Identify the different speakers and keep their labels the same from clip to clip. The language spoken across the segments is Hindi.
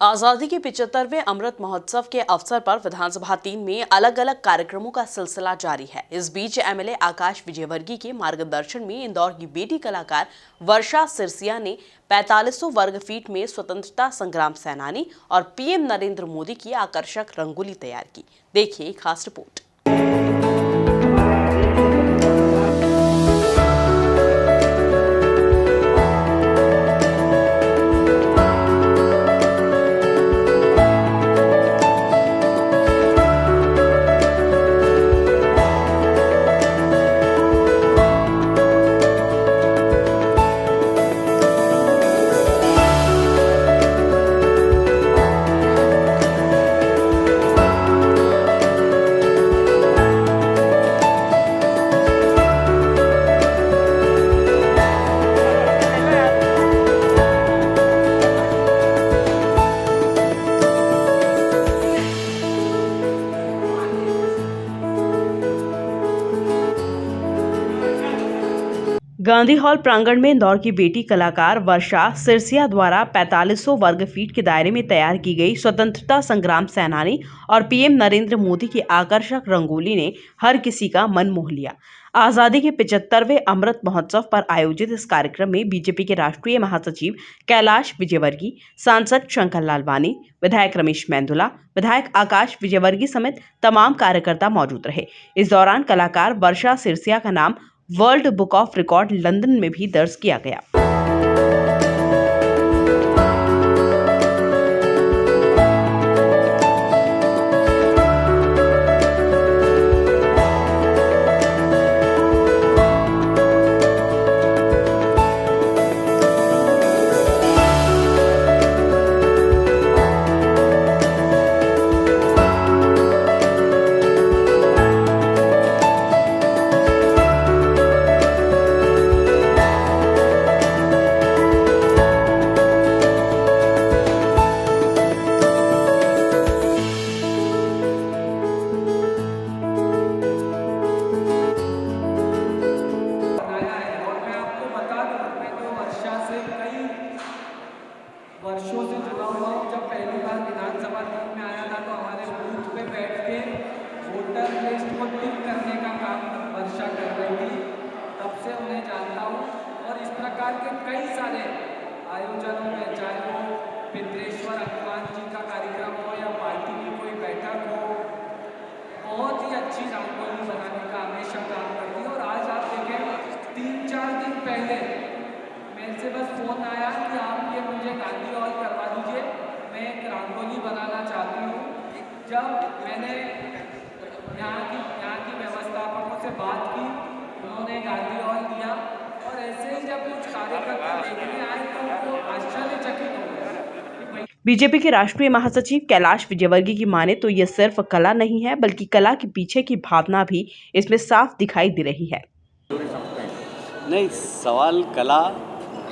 Speaker 1: आजादी के 75वें अमृत महोत्सव के अवसर पर विधानसभा 3 में अलग अलग कार्यक्रमों का सिलसिला जारी है। इस बीच एमएलए आकाश विजयवर्गीय के मार्गदर्शन में इंदौर की बेटी कलाकार वर्षा सिरसिया ने 4500 वर्ग फीट में स्वतंत्रता संग्राम सेनानी और पीएम नरेंद्र मोदी की आकर्षक रंगोली तैयार की। देखिए खास रिपोर्ट। गांधी हॉल प्रांगण में इंदौर की बेटी कलाकार वर्षा सिरसिया द्वारा 4500 वर्ग फीट के दायरे में तैयार की गई स्वतंत्रता संग्राम सेनानी और पीएम नरेंद्र मोदी की आकर्षक रंगोली ने हर किसी का मन मोह लिया। आजादी के 75वें अमृत महोत्सव पर आयोजित इस कार्यक्रम में बीजेपी के राष्ट्रीय महासचिव कैलाश विजयवर्गीय, सांसद शंकर लालवानी, विधायक रमेश मेंदुला, विधायक आकाश विजयवर्गीय समेत तमाम कार्यकर्ता मौजूद रहे। इस दौरान कलाकार वर्षा सिरसिया का नाम world book of record London में भी दर्ज किया गया।
Speaker 2: वर्षों से जुड़ा हुआ हूँ। जब पहली बार विधानसभा टीम में आया था तो हमारे बूथ पे बैठ के वोटर लिस्ट को टिक करने का काम वर्षा कर रही थी। तब से उन्हें जानता हूँ और इस प्रकार के कई सारे आयोजनों में, चाहे वो पितरेश्वर हनुमान जी का कार्यक्रम हो या पार्टी की कोई बैठक हो, बहुत ही अच्छी रंगोली बनाने का हमेशा काम करती है। और आज आप देखें 3-4 दिन पहले मेरे से बस फ़ोन आया कि आप ये मुझे गांधी हॉल करवा दीजिए, मैं एक रंगोली बनाना चाहती हूँ। जब मैंने यहाँ की व्यवस्थापकों से बात की, उन्होंने गांधी हॉल दिया और ऐसे ही जब कुछ कार्यकर्ता देखने आए तो वो आश्चर्यचकित हो गए।
Speaker 1: बीजेपी के राष्ट्रीय महासचिव कैलाश विजयवर्गीय की माने तो ये सिर्फ कला नहीं है, बल्कि कला के पीछे की भावना भी इसमें साफ दिखाई दे रही है।
Speaker 3: नहीं, सवाल कला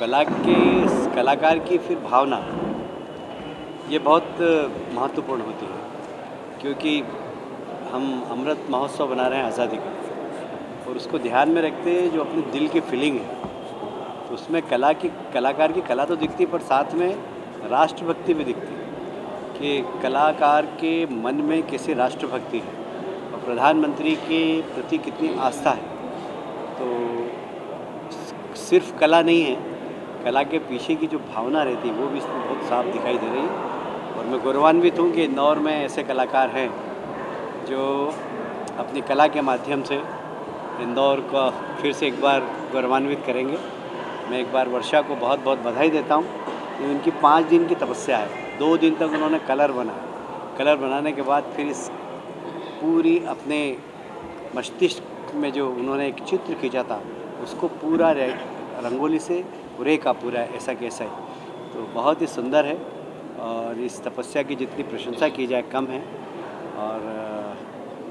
Speaker 3: के कलाकार की फिर भावना ये बहुत महत्वपूर्ण होती है, क्योंकि हम अमृत महोत्सव बना रहे हैं आज़ादी का, और उसको ध्यान में रखते हुए जो अपने दिल की फीलिंग है, तो उसमें कलाकार की कला तो दिखती है, पर साथ में राष्ट्रभक्ति भी दिखती है कि कलाकार के मन में कैसी राष्ट्रभक्ति है और प्रधानमंत्री के प्रति कितनी आस्था है। तो सिर्फ कला नहीं है, कला के पीछे की जो भावना रहती है वो भी इसमें बहुत साफ दिखाई दे रही है। और मैं गौरवान्वित हूँ कि इंदौर में ऐसे कलाकार हैं जो अपनी कला के माध्यम से इंदौर का फिर से एक बार गौरवान्वित करेंगे। मैं एक बार वर्षा को बहुत बहुत बधाई देता हूँ। उनकी 5 दिन की तपस्या है। 2 दिन तक उन्होंने कलर बनाने के बाद फिर इस पूरी अपने मस्तिष्क में जो उन्होंने एक चित्र खींचा था उसको पूरा रंगोली से पूरे का पूरा ऐसा कैसा है, तो बहुत ही सुंदर है। और इस तपस्या की जितनी प्रशंसा की जाए कम है। और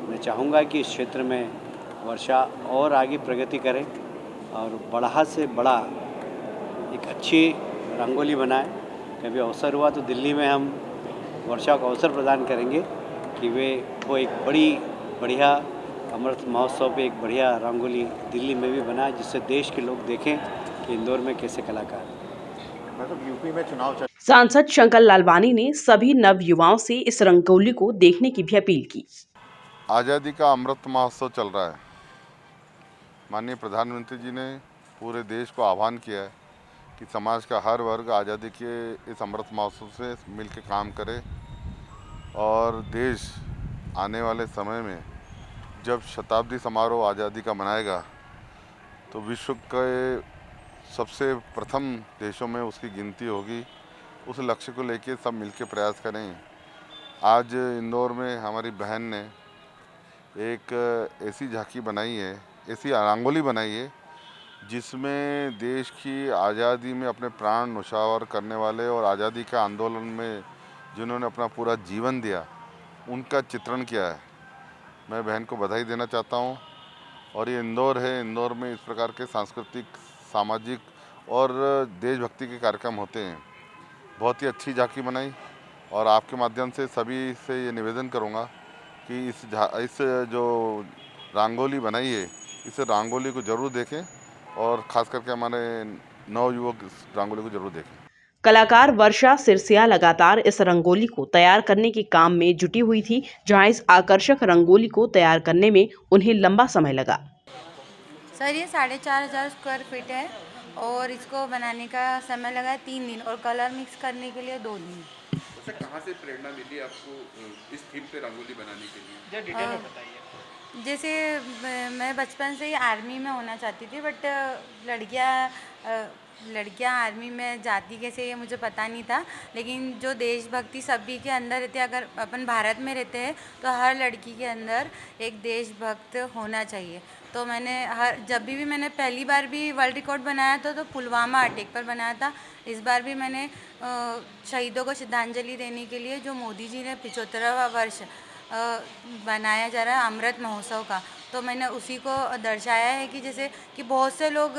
Speaker 3: मैं चाहूँगा कि इस क्षेत्र में वर्षा और आगे प्रगति करे और बड़ा से बड़ा एक अच्छी रंगोली बनाए। कभी अवसर हुआ तो दिल्ली में हम वर्षा को अवसर प्रदान करेंगे कि वो एक बढ़िया अमृत महोत्सव पे एक बढ़िया रंगोली दिल्ली में भी बनाए, जिससे देश के लोग देखें कि इंदौर में कैसे कलाकार हैं।
Speaker 4: साहब यूपी में चुनाव चल
Speaker 1: सांसद शंकर लालवानी ने सभी नव युवाओं से इस रंगोली को देखने की भी अपील की।
Speaker 5: आज़ादी का अमृत महोत्सव चल रहा है। माननीय प्रधानमंत्री जी ने पूरे देश को आह्वान किया है कि समाज का हर वर्ग आज़ादी के इस अमृत महोत्सव से मिलकर काम करे और देश आने वाले समय में जब शताब्दी समारोह आज़ादी का मनाएगा तो विश्व के सबसे प्रथम देशों में उसकी गिनती होगी। उस लक्ष्य को लेकर सब मिलकर प्रयास करें। आज इंदौर में हमारी बहन ने एक ऐसी झांकी बनाई है, ऐसी रंगोली बनाई है जिसमें देश की आज़ादी में अपने प्राण न्यौछावर करने वाले और आज़ादी के आंदोलन में जिन्होंने अपना पूरा जीवन दिया उनका चित्रण किया है। मैं बहन को बधाई देना चाहता हूं। और ये इंदौर है, इंदौर में इस प्रकार के सांस्कृतिक, सामाजिक और देशभक्ति के कार्यक्रम होते हैं। बहुत ही अच्छी झांकी बनाई और आपके माध्यम से सभी से ये निवेदन करूंगा कि इस जो रंगोली बनाई है इस रंगोली को ज़रूर देखें और ख़ास करके हमारे नवयुवक इस रंगोली को ज़रूर देखें।
Speaker 1: कलाकार वर्षा सिरसिया लगातार इस रंगोली को तैयार करने के काम में जुटी हुई थी, जहां इस आकर्षक रंगोली को तैयार करने में उन्हें लंबा समय लगा।
Speaker 6: सर ये 4,500 स्क्वायर फीट है और इसको बनाने का समय लगा है 3 दिन और कलर मिक्स करने के लिए 2 दिन।
Speaker 7: वैसे कहाँ से प्रेरणा मिली आपको इस थीम पे रंगोली बनाने के लिए? डिटेल में बताइए।
Speaker 6: जैसे मैं बचपन से ही आर्मी में होना चाहती थी, बट लड़कियां आर्मी में जाती कैसे ये मुझे पता नहीं था। लेकिन जो देशभक्ति सभी के अंदर रहती है, अगर अपन भारत में रहते हैं तो हर लड़की के अंदर एक देशभक्त होना चाहिए। तो मैंने जब भी मैंने पहली बार भी वर्ल्ड रिकॉर्ड बनाया था तो पुलवामा अटैक पर बनाया था। इस बार भी मैंने शहीदों को श्रद्धांजलि देने के लिए जो मोदी जी ने 75वां वर्ष बनाया जा रहा है अमृत महोत्सव का, तो मैंने उसी को दर्शाया है कि जैसे कि बहुत से लोग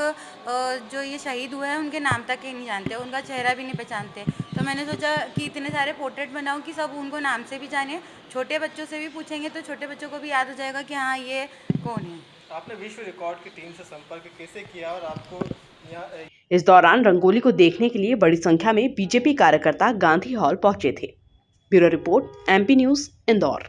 Speaker 6: जो ये शहीद हुए हैं उनके नाम तक ही नहीं जानते, उनका चेहरा भी नहीं पहचानते। तो मैंने सोचा कि इतने सारे पोर्ट्रेट बनाऊं कि सब उनको नाम से भी जाने। छोटे बच्चों से भी पूछेंगे तो छोटे बच्चों को भी याद हो जाएगा कि हाँ ये कौन है।
Speaker 8: आपने विश्व रिकॉर्ड की टीम से संपर्क कैसे किया और आपको यहाँ
Speaker 1: इस दौरान रंगोली को देखने के लिए बड़ी संख्या में बीजेपी कार्यकर्ता गांधी हॉल पहुंचे थे। Bureau report, MP news, Indore.